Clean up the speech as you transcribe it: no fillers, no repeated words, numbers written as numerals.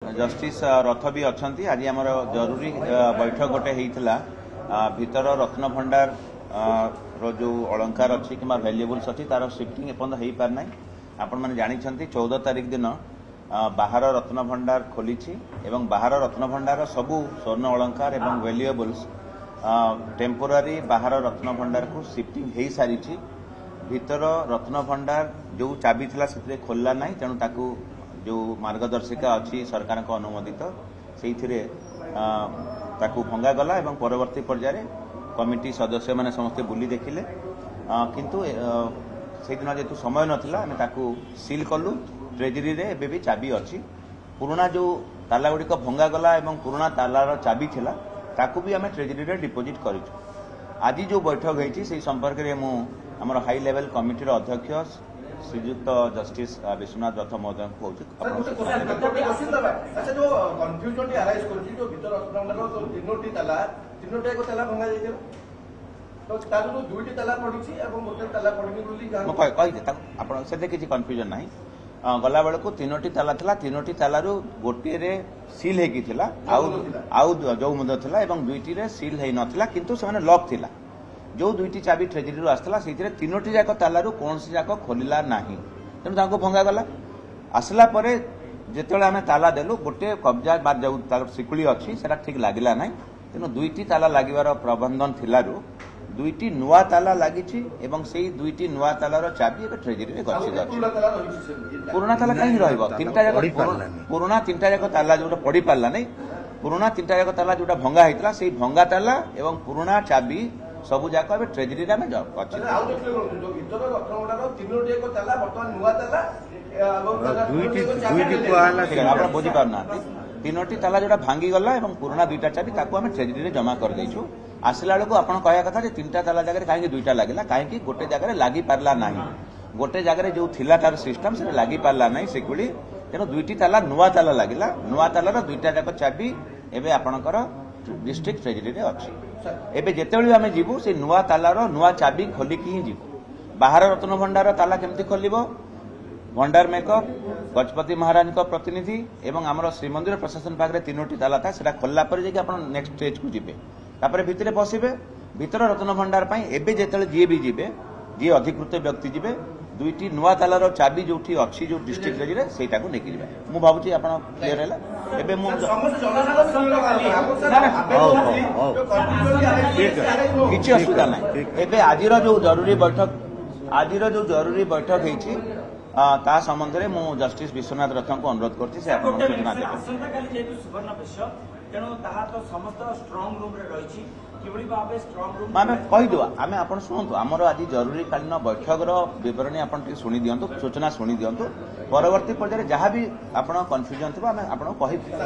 Justice रथ भी अच्छा आज आम जरूरी बैठक गोटे होता भीतर रत्न भंडार जो अलंकार अच्छी कि भैल्युएबल्स अच्छी तार शिफ्टिंग एपर्यंत हो पार ना आपण मैंने जानते 14 तारिख दिन बाहर रत्न भंडार खोली बाहर रत्न भंडार सबू स्वर्ण अलंकार एवं भैल्युएबल्स टेम्पोरारी बाहर रत्न भंडार को शिफ्टिंग हो सारी भीतर रत्न भंडार जो चाबी थी से खोलला ना तेणु जो मार्गदर्शिका अच्छी सरकार को अनुमोदित से भंगा गला एवं परवर्ती पर्याय कमिटी सदस्य मैंने समस्ते बुली देखिले किंतु से दिन जेतु समय नाला आम सील कलु ट्रेजरी रे एबे भी चाबी अच्छी पुराना जो ताला गुड़िक भंगा गला एवं पुराना तालार चाबी थिला ताकू भी आम ट्रेजरी रे डिपोजिट करिछु। आज जो बैठक होती से संपर्क में आम हाई लेवल कमिटी अध्यक्ष श्रीजुक्त जस्टिस विश्वनाथ रथ महोदय को किसी कन्फ्यूजन ना गला बेलू 3टी ताला था 3टी तालू गोटे सील होता जो था 2टी सील हो नाला किंतु से लॉक थिला जो 2टी चाबी ट्रेजरी आसला से 3टी जाक तालू कौन सी जाक खोलला ना तेणु भंगा गला आसला जिते आम ताला देलु गोटे कब्जा बार जो शिकुड़ी अच्छी से ठीक लगला ना तेणु 2टी ताला लगिवार प्रबंधन थिलारु 2टी नुआ ताला लगी से 2टी नुआ तालार चाबी ट्रेजरी में गच्छित अच्छी पुराना ताला कहीं पुराना 3टा जाक ताला जो पड़ी पारा नहीं पुराना 3टा जाक ताला जो भंगा होता से भंगा ताला एवं पुराना चाबी सबू जाक ट्रेजरी में बुझी पारना 3टी ताला जो भांगी गला पुराना 2टा चाबी आम ट्रेजरी जमा कर देछु आसला बेलू आप कहया कथा 3टा ताला जगह कहीं 2टा लगे कहीं गोटे जगह लगी पारा ना गोटे जगह जो थिला तार सिस्टम से लगी पारा ना सिकुड़ी तेणु 2टी ताला नुआ ताला लगिला नुआ तालार 2टा जाक चाबी एवं आपणकर डिस्ट्रिक्ट ट्रेजरी रे अच्छी एबे जेतेबेले आमे जीवु से नुआ तालार नुआ चाबी खोलिकी ही जीवु बाहर रत्न भंडार ताला केमती खोलिबो भंडार मेकअप गजपति महाराज को प्रतिनिधि एवं आमर श्रीमंदिर प्रशासन पाखे 3टी ताला था से खोलला नेक्स्ट स्टेज को जीवे तापर भितर पशिबे भीतर रत्न भंडार एबे जेतेबेले जी भी जीवे जी अधिकृत व्यक्ति जीवे 2टी नुआ तालार चाबी जो अच्छी जो डिस्ट्रिक्ट ट्रेजरी सेटा को लेकिन मु भावुची आपण क्लियर है एबे मु किछि असुविधा ना एबे आजिर जो जरूरी बैठक होईछि ता संबंध में मु जस्टिस विश्वनाथ रथ को अनुरोध करछि से आपण सूचना देबे आम कहीदेवा आम आप शुणु आमर आज जरूरीकालीन बैठक बरणी आप शुणी दिंतु सूचना शुणी दिंतु परवर्ती पर्यायर जहाँ भी आप कन्फ्यूजन थी आम आपको कहबू।